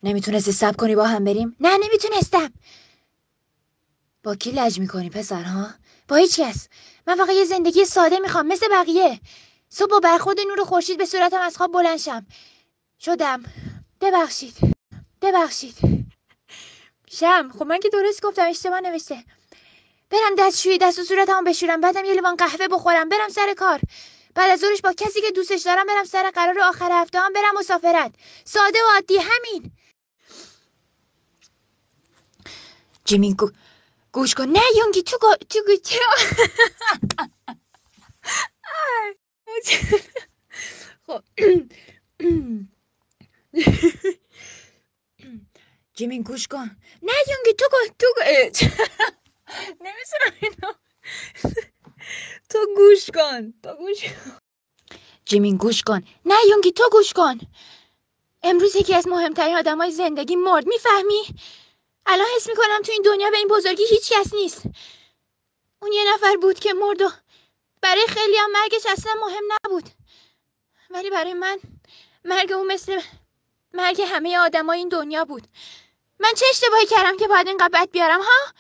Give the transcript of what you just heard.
نمیتونستی صبر کنی با هم بریم؟ نه نمیتونستم. با کی لج میکنی پسر ها؟ با هیچ کس. من فقط یه زندگی ساده میخوام مثل بقیه. صبح با برخورد نور خورشید به صورتم از خواب بلند شم. شدم. ببخشید. شم خب من که درست گفتم، اشتباه نوشته. برم دستشویی دست و صورتمو بشورم، بعدم یه لیوان قهوه بخورم، برم سر کار. بعد از ظهرش با کسی که دوستش دارم برم سر قرار آخر هفته هم برم مسافرت. ساده و عادی همین. جیمی گوش کن. نه یونگی تو خب جیمی گوش کن. نه یونگی تو نمیتونم اینو. تو گوش کن. جیمی گوش کن. نه یونگی تو گوش کن. امروز یکی از مهمترین آدمای زندگی مرد، میفهمی؟ الان حس میکنم تو این دنیا به این بزرگی هیچ کس نیست. اون یه نفر بود که مرد و برای خیلی هم مرگش اصلا مهم نبود، ولی برای من مرگ اون مثل مرگ همه آدمای این دنیا بود. من چه اشتباهی کردم که باید اینقدر بد بیارم ها؟